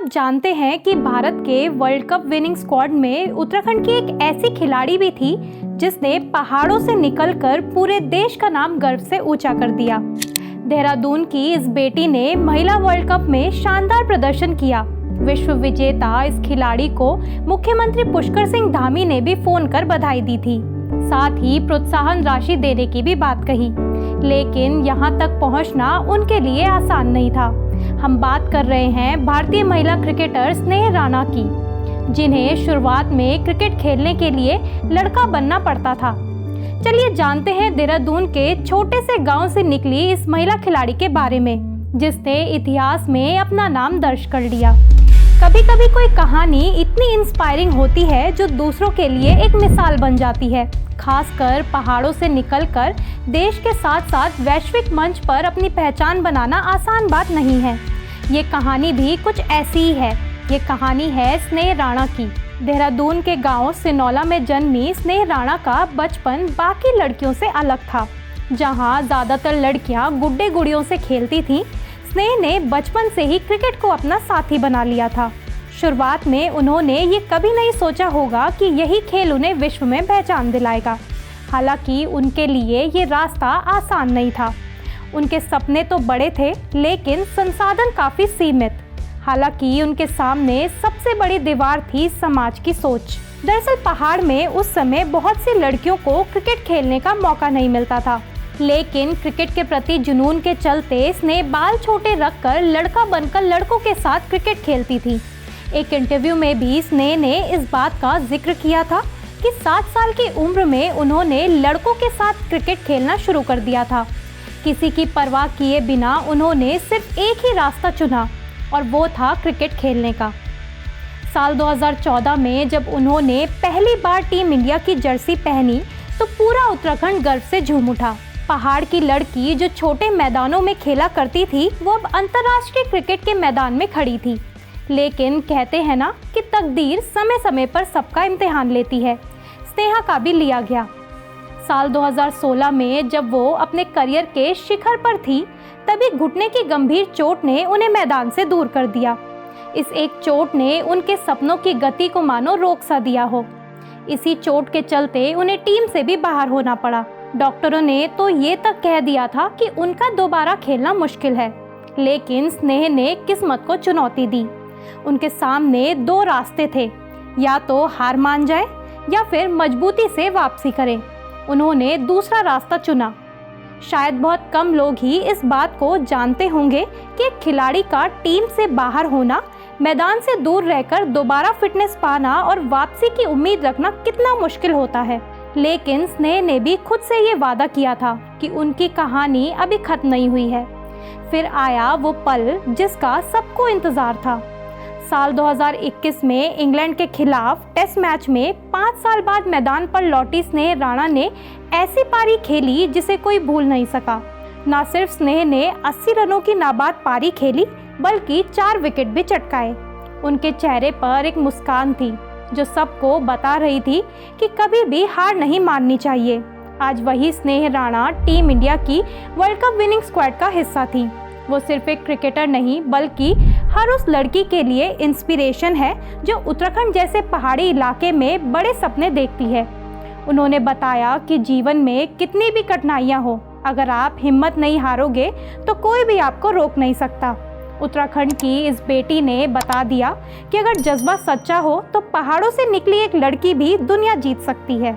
आप जानते हैं कि भारत के वर्ल्ड कप विनिंग स्क्वाड में उत्तराखंड की एक ऐसी खिलाड़ी भी थी जिसने पहाड़ों से निकलकर पूरे देश का नाम गर्व से ऊंचा कर दिया। देहरादून की इस बेटी ने महिला वर्ल्ड कप में शानदार प्रदर्शन किया। विश्व विजेता इस खिलाड़ी को मुख्यमंत्री पुष्कर सिंह धामी ने भी फोन कर बधाई दी थी, साथ ही प्रोत्साहन राशि देने की भी बात कही। लेकिन यहाँ तक पहुँचना उनके लिए आसान नहीं था। हम बात कर रहे हैं भारतीय महिला क्रिकेटर स्नेह राणा की, जिन्हें शुरुआत में क्रिकेट खेलने के लिए लड़का बनना पड़ता था। चलिए जानते हैं देहरादून के छोटे से गांव से निकली इस महिला खिलाड़ी के बारे में, जिसने इतिहास में अपना नाम दर्ज कर लिया। कभी कभी कोई कहानी इतनी इंस्पायरिंग होती है जो दूसरों के लिए एक मिसाल बन जाती है। खासकर पहाड़ों से निकलकर देश के साथ साथ वैश्विक मंच पर अपनी पहचान बनाना आसान बात नहीं है। ये कहानी भी कुछ ऐसी ही है। ये कहानी है स्नेह राणा की। देहरादून के गांव सिनौला में जन्मी स्नेह राणा का बचपन बाकी लड़कियों से अलग था। जहां ज़्यादातर लड़कियां गुड्डे गुड़ियों से खेलती थीं, स्नेह ने बचपन से ही क्रिकेट को अपना साथी बना लिया था। शुरुआत में उन्होंने ये कभी नहीं सोचा होगा कि यही खेल उन्हें विश्व में पहचान दिलाएगा। हालांकि उनके लिए ये रास्ता आसान नहीं था। उनके सपने तो बड़े थे, लेकिन संसाधन काफ़ी सीमित। हालांकि उनके सामने सबसे बड़ी दीवार थी समाज की सोच। दरअसल पहाड़ में उस समय बहुत सी लड़कियों को क्रिकेट खेलने का मौका नहीं मिलता था, लेकिन क्रिकेट के प्रति जुनून के चलते स्नेह बाल छोटे रखकर लड़का बनकर लड़कों के साथ क्रिकेट खेलती थी। एक इंटरव्यू में भी स्नेह ने इस बात का जिक्र किया था कि 7 साल की उम्र में उन्होंने लड़कों के साथ क्रिकेट खेलना शुरू कर दिया था। किसी की परवाह किए बिना उन्होंने सिर्फ एक ही रास्ता चुना, और वो था क्रिकेट खेलने का। साल 2014 में जब उन्होंने पहली बार टीम इंडिया की जर्सी पहनी तो पूरा उत्तराखंड गर्व से झूम उठा। पहाड़ की लड़की जो छोटे मैदानों में खेला करती थी, वो अब अंतर्राष्ट्रीय क्रिकेट के मैदान में खड़ी थी। लेकिन कहते हैं ना कि तकदीर समय समय पर सबका इम्तिहान लेती है। स्नेहा का भी लिया गया। साल 2016 में जब वो अपने करियर के शिखर पर थी, तभी घुटने की गंभीर चोट ने उन्हें मैदान से दूर कर दिया। इस एक चोट ने उनके सपनों की गति को मानो रोक सा दिया हो। इसी चोट के चलते उन्हें टीम से भी बाहर होना पड़ा। डॉक्टरों ने तो ये तक कह दिया था कि उनका दोबारा खेलना मुश्किल है, लेकिन स्नेह ने किस्मत को चुनौती दी। उनके सामने 2 रास्ते थे, या तो हार मान जाए या फिर मजबूती से वापसी करें। उन्होंने दूसरा रास्ता चुना। शायद बहुत कम लोग ही इस बात को जानते होंगे कि एक खिलाड़ी का टीम से बाहर होना, मैदान से दूर रहकर दोबारा फिटनेस पाना और वापसी की उम्मीद रखना कितना मुश्किल होता है। लेकिन स्नेह ने भी खुद से ये वादा किया था कि उनकी कहानी अभी खत्म नहीं हुई है। फिर आया वो पल जिसका सबको इंतजार था। साल 2021 में इंग्लैंड के खिलाफ टेस्ट मैच में 5 साल बाद मैदान पर लौटी स्नेह राणा ने ऐसी पारी खेली जिसे कोई भूल नहीं सका। न सिर्फ स्नेह ने 80 रनों की नाबाद पारी खेली, बल्कि 4 विकेट भी चटकाए। उनके चेहरे पर एक मुस्कान थी जो सबको बता रही थी कि कभी भी हार नहीं माननी चाहिए। आज वही स्नेह राणा टीम इंडिया की वर्ल्ड कप विनिंग स्क्वाड का हिस्सा थी। वो सिर्फ एक क्रिकेटर नहीं, बल्कि हर उस लड़की के लिए इंस्पिरेशन है जो उत्तराखंड जैसे पहाड़ी इलाके में बड़े सपने देखती है। उन्होंने बताया कि जीवन में कितनी भी कठिनाइयाँ हो, अगर आप हिम्मत नहीं हारोगे तो कोई भी आपको रोक नहीं सकता। उत्तराखंड की इस बेटी ने बता दिया कि अगर जज्बा सच्चा हो तो पहाड़ों से निकली एक लड़की भी दुनिया जीत सकती है।